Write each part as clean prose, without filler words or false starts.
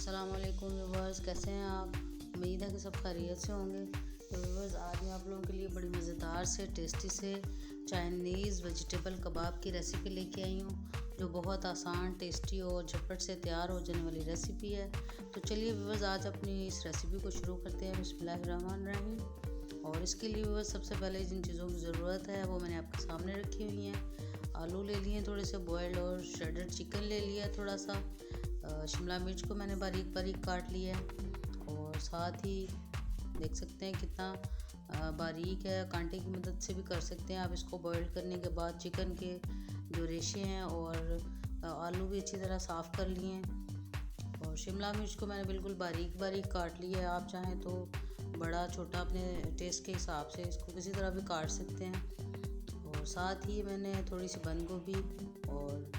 अस्सलाम वालेकुम व्यूवर्स, कैसे हैं आप। उम्मीद है कि सब खैरियत से होंगे। तो व्यूवर्स, आज मैं आप लोगों के लिए बड़ी मज़ेदार से टेस्टी से चाइनीज़ वेजिटेबल कबाब की रेसिपी लेके आई हूँ, जो बहुत आसान, टेस्टी और झटपट से तैयार हो जाने वाली रेसिपी है। तो चलिए व्यूवर्स, आज अपनी इस रेसिपी को शुरू करते हैं। बिस्मिल्लाहिर्रहमानिर्रहीम। और इसके लिए व्यूवर्स, सबसे पहले जिन चीज़ों की ज़रूरत है वो मैंने आपके सामने रखी हुई हैं। आलू ले लिए थोड़े से बॉयल्ड, और श्रेडेड चिकन ले लिया थोड़ा सा। शिमला मिर्च को मैंने बारीक बारीक काट लिया है, और साथ ही देख सकते हैं कितना बारीक है। कांटे की मदद से भी कर सकते हैं आप इसको। बॉईल करने के बाद चिकन के जो रेशे हैं और आलू भी अच्छी तरह साफ़ कर लिए हैं। और शिमला मिर्च को मैंने बिल्कुल बारीक बारीक काट लिया है। आप चाहें तो बड़ा छोटा अपने टेस्ट के हिसाब से इसको किसी तरह भी काट सकते हैं। और साथ ही मैंने थोड़ी सी बंद गोभी और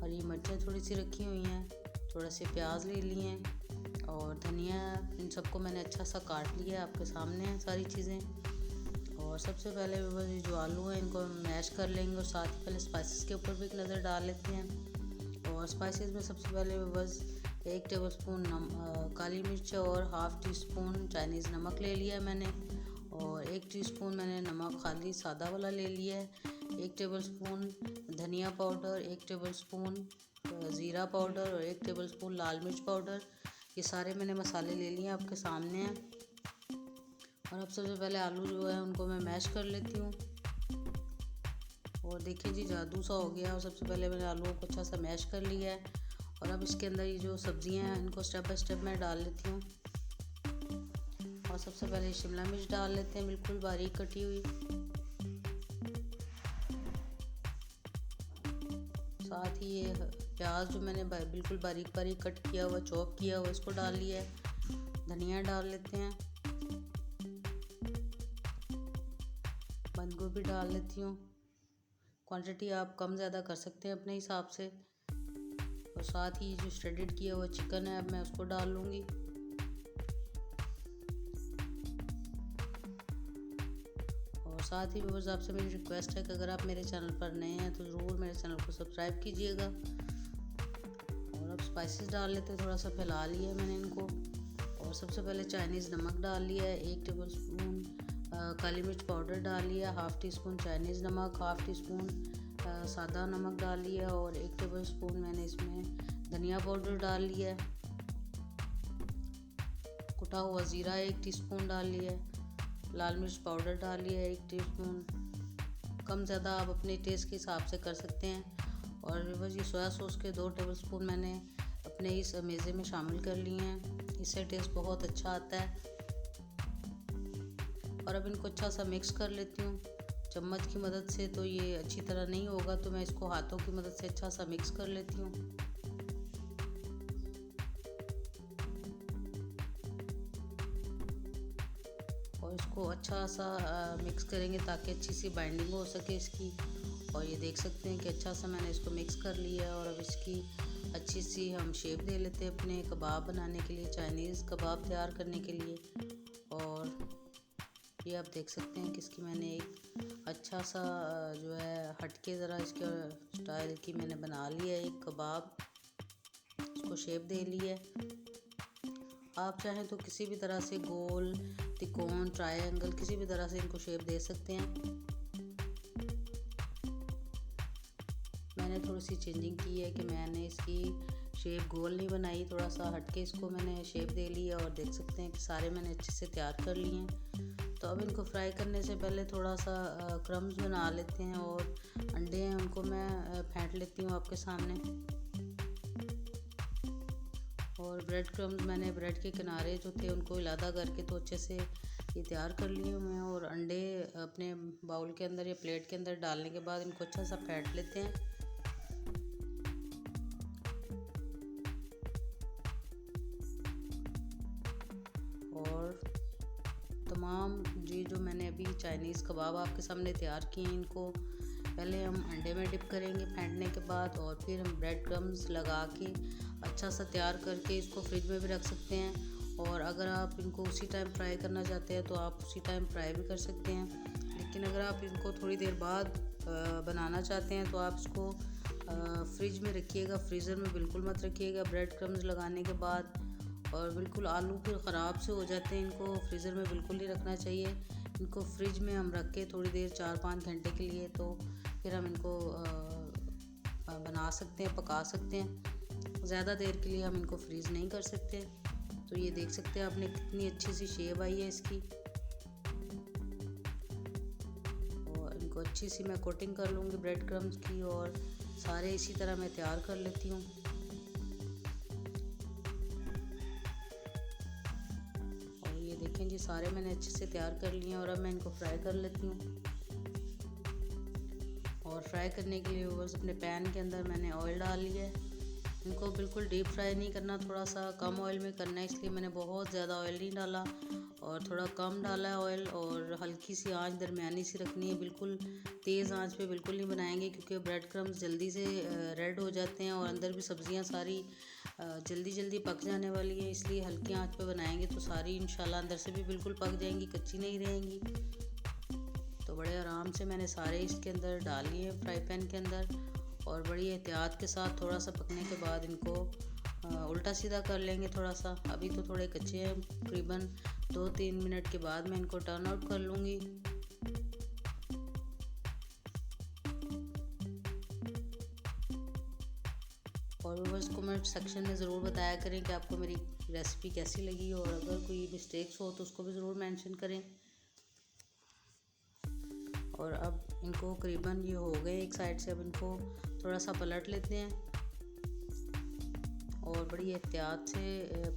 हरी मिर्चें थोड़ी सी रखी हुई हैं। थोड़ा से प्याज ले लिए हैं और धनिया, इन सबको मैंने अच्छा सा काट लिया है। आपके सामने हैं सारी चीज़ें। और सबसे पहले ये जो आलू हैं इनको मैश कर लेंगे, और साथ ही पहले स्पाइसेस के ऊपर भी एक नज़र डाल लेते हैं। और स्पाइसेस में सबसे पहले 1 टेबलस्पून काली मिर्च और हाफ़ टी स्पून चाइनीज़ नमक ले लिया है मैंने। और 1 टीस्पून मैंने नमक खाली सादा वाला ले लिया है। 1 टेबलस्पून धनिया पाउडर, 1 टेबलस्पून ज़ीरा पाउडर और 1 टेबलस्पून लाल मिर्च पाउडर। ये सारे मैंने मसाले ले लिए हैं, आपके सामने हैं। और अब सबसे पहले आलू जो है उनको मैं मैश कर लेती हूँ। और देखिए जी, जादू सा हो गया। और सबसे पहले मैंने आलूओं को अच्छा सा मैश कर लिया है। और अब इसके अंदर ये जो सब्ज़ियाँ हैं इनको स्टेप बाय स्टेप मैं डाल लेती हूँ। और सबसे पहले शिमला मिर्च डाल लेते हैं, बिल्कुल बारीक कटी हुई। साथ ही ये प्याज जो मैंने बिल्कुल बारीक बारीक कट किया हुआ, चॉप किया हुआ, इसको डाल लिया है। धनिया डाल लेते हैं, बंद गोभी डाल लेती हूँ। क्वांटिटी आप कम ज़्यादा कर सकते हैं अपने हिसाब से। और साथ ही जो श्रेडेड किया हुआ चिकन है अब मैं उसको डाल लूँगी। और साथ ही व्यूअर्स, आपसे मेरी रिक्वेस्ट है कि अगर आप मेरे चैनल पर नए हैं तो ज़रूर मेरे चैनल को सब्सक्राइब कीजिएगा। और अब स्पाइसेस डाल लेते हैं, थोड़ा सा फैला लिया है मैंने इनको। और सबसे पहले चाइनीज़ नमक डाल लिया है, 1 टेबलस्पून काली मिर्च पाउडर डाल लिया, हाफ़ टी स्पून चाइनीज़ नमक, हाफ़ टी स्पून सादा नमक डाल लिया, और 1 टेबलस्पून मैंने इसमें धनिया पाउडर डाल लिया है। कुटा हुआ ज़ीरा 1 टीस्पून डाल लिया है। लाल मिर्च पाउडर डाल लिया है 1 टीस्पून। कम ज़्यादा आप अपने टेस्ट के हिसाब से कर सकते हैं। और बस ये सोया सॉस के 2 टेबलस्पून मैंने अपने इस मेज़े में शामिल कर लिए हैं। इससे टेस्ट बहुत अच्छा आता है। और अब इनको अच्छा सा मिक्स कर लेती हूँ चम्मच की मदद से। तो ये अच्छी तरह नहीं होगा, तो मैं इसको हाथों की मदद से अच्छा सा मिक्स कर लेती हूँ। और इसको अच्छा सा मिक्स करेंगे ताकि अच्छी सी बाइंडिंग हो सके इसकी। और ये देख सकते हैं कि अच्छा सा मैंने इसको मिक्स कर लिया है। और अब इसकी अच्छी सी हम शेप दे लेते हैं अपने कबाब बनाने के लिए, चाइनीज़ कबाब तैयार करने के लिए। और ये आप देख सकते हैं कि इसकी मैंने एक अच्छा सा जो है हटके ज़रा इसके स्टाइल की मैंने बना लिया है एक कबाब। इसको शेप दे ली है। आप चाहें तो किसी भी तरह से गोल, त्रिकोण, ट्रायंगल, किसी भी तरह से इनको शेप दे सकते हैं। मैंने थोड़ी सी चेंजिंग की है कि मैंने इसकी शेप गोल नहीं बनाई, थोड़ा सा हटके इसको मैंने शेप दे ली है। और देख सकते हैं कि सारे मैंने अच्छे से तैयार कर लिए हैं। तो अब इनको फ्राई करने से पहले थोड़ा सा क्रम्स बना लेते हैं। और अंडे हैं उनको मैं फेंट लेती हूँ आपके सामने। और ब्रेड क्रम्स मैंने ब्रेड के किनारे जो थे उनको इलादा करके तो अच्छे से ये तैयार कर लिए हुए हैं। और अंडे अपने बाउल के अंदर या प्लेट के अंदर डालने के बाद इनको अच्छा सा फेंट लेते हैं। और तमाम जी जो मैंने अभी चाइनीज़ कबाब आपके सामने तैयार किए हैं, इनको पहले हम अंडे में डिप करेंगे फेंटने के बाद। और फिर हम ब्रेड क्रम्स लगा के अच्छा सा तैयार करके इसको फ्रिज में भी रख सकते हैं। और अगर आप इनको उसी टाइम फ्राई करना चाहते हैं तो आप उसी टाइम फ्राई भी कर सकते हैं। लेकिन अगर आप इनको थोड़ी देर बाद बनाना चाहते हैं तो आप इसको फ्रिज में रखिएगा, फ्रीज़र में बिल्कुल मत रखिएगा ब्रेड क्रम्स लगाने के बाद। और बिल्कुल आलू फिर ख़राब से हो जाते हैं। इनको फ्रीज़र में बिल्कुल नहीं रखना चाहिए। इनको फ्रिज में हम रख के थोड़ी देर 4-5 घंटे के लिए, तो फिर हम इनको बना सकते हैं, पका सकते हैं। ज़्यादा देर के लिए हम इनको फ्रीज़ नहीं कर सकते। तो ये देख सकते हैं आपने कितनी अच्छी सी शेप आई है इसकी। और इनको अच्छी सी मैं कोटिंग कर लूँगी ब्रेड क्रम्स की, और सारे इसी तरह मैं तैयार कर लेती हूँ। और ये देखें जी, सारे मैंने अच्छे से तैयार कर लिए हैं और अब मैं इनको फ्राई कर लेती हूँ। और फ्राई करने के लिए बस अपने पैन के अंदर मैंने ऑयल डाल लिया है। इनको बिल्कुल डीप फ्राई नहीं करना, थोड़ा सा कम ऑयल में करना है, इसलिए मैंने बहुत ज़्यादा ऑयल नहीं डाला और थोड़ा कम डाला है ऑयल। और हल्की सी आंच दरमियानी सी रखनी है, बिल्कुल तेज़ आंच पे बिल्कुल नहीं बनाएंगे, क्योंकि ब्रेड क्रम्स जल्दी से रेड हो जाते हैं और अंदर भी सब्ज़ियां सारी जल्दी जल्दी पक जाने वाली हैं। इसलिए हल्की आंच पे बनाएंगे तो सारी इंशाल्लाह अंदर से भी बिल्कुल पक जाएंगी, कच्ची नहीं रहेंगी। तो बड़े आराम से मैंने सारे इसके अंदर डाल लिए फ्राई पैन के अंदर, और बड़ी एहतियात के साथ थोड़ा सा पकने के बाद इनको उल्टा सीधा कर लेंगे थोड़ा सा। अभी तो थोड़े कच्चे हैं, तकरीबन 2-3 मिनट के बाद मैं इनको टर्न आउट कर लूँगी। और व्यूअर्स कमेंट सेक्शन में ज़रूर बताया करें कि आपको मेरी रेसिपी कैसी लगी, और अगर कोई मिस्टेक्स हो तो उसको भी ज़रूर मेंशन करें। और अब इनको करीबन ये हो गए एक साइड से, अब इनको थोड़ा सा पलट लेते हैं। और बड़ी एहतियात से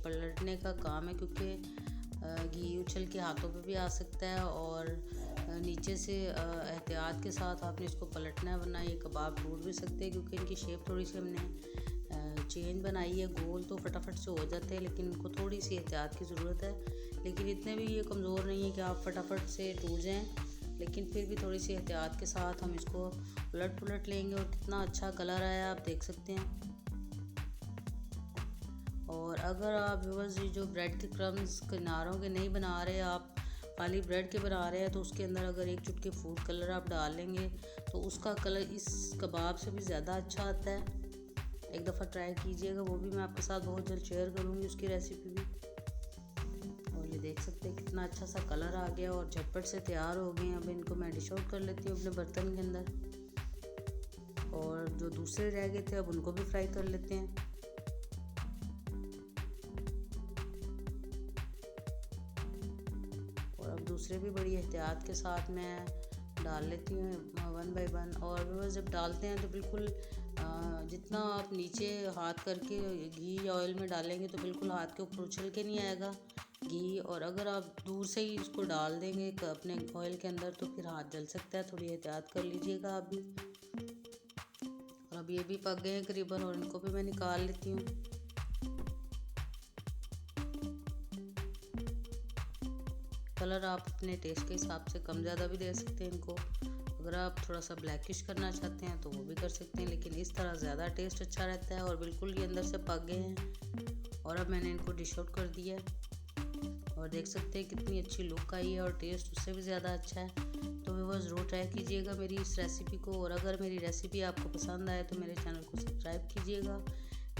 पलटने का काम है, क्योंकि घी उछल के हाथों पे भी आ सकता है, और नीचे से एहतियात के साथ आपने इसको पलटना है, वरना ये कबाब टूट भी सकते हैं। क्योंकि इनकी शेप थोड़ी सी हमने चेंज बनाई है गोल, तो फटाफट से हो जाते हैं, लेकिन इनको थोड़ी सी एहतियात की ज़रूरत है। लेकिन इतने भी ये कमज़ोर नहीं है कि आप फटाफट से टूट जाएँ, लेकिन फिर भी थोड़ी सी एहतियात के साथ हम इसको उलट लेंगे। और कितना अच्छा कलर आया आप देख सकते हैं। और अगर आप व्यूअर्स ये जो ब्रेड के क्रम्स किनारों के नहीं बना रहे, आप खाली ब्रेड के बना रहे हैं, तो उसके अंदर अगर एक चुटकी फूड कलर आप डाल लेंगे तो उसका कलर इस कबाब से भी ज़्यादा अच्छा आता है। एक दफ़ा ट्राई कीजिएगा, वो भी मैं आपके साथ बहुत जल्द शेयर करूँगी उसकी रेसिपी भी। और ये देख सकते हैं कितना अच्छा सा कलर आ गया और झटपट से तैयार हो गए हैं। अब इनको मैं डिश आउट कर लेती हूँ अपने बर्तन के अंदर, और जो दूसरे रह गए थे अब उनको भी फ्राई कर लेते हैं। और अब दूसरे भी बड़ी एहतियात के साथ मैं डाल लेती हूँ 1 बाय 1। और वो जब डालते हैं तो बिल्कुल जितना आप नीचे हाथ करके घी या ऑयल में डालेंगे तो बिल्कुल हाथ के ऊपर उछल के नहीं आएगा घी। और अगर आप दूर से ही इसको डाल देंगे अपने ऑयल के अंदर तो फिर हाथ जल सकता है, थोड़ी एहतियात कर लीजिएगा आप भी। और अब ये भी पक गए हैं करीबन, और इनको भी मैं निकाल लेती हूँ। कलर आप अपने टेस्ट के हिसाब से कम ज़्यादा भी दे सकते हैं इनको। अगर आप थोड़ा सा ब्लैकिश करना चाहते हैं तो वो भी कर सकते हैं, लेकिन इस तरह ज़्यादा टेस्ट अच्छा रहता है। और बिल्कुल ये अंदर से पक गए हैं, और अब मैंने इनको डिश आउट कर दिया है। और देख सकते हैं कितनी अच्छी लुक आई है, और टेस्ट उससे भी ज़्यादा अच्छा है। तो वो ज़रूर ट्राई कीजिएगा मेरी इस रेसिपी को। और अगर मेरी रेसिपी आपको पसंद आए तो मेरे चैनल को सब्सक्राइब कीजिएगा,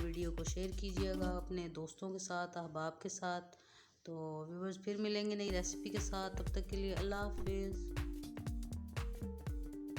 वीडियो को शेयर कीजिएगा अपने दोस्तों के साथ, अहबाब के साथ। तो व्यूअर्स फिर मिलेंगे नई रेसिपी के साथ, तब तक के लिए अल्लाह हाफिज़।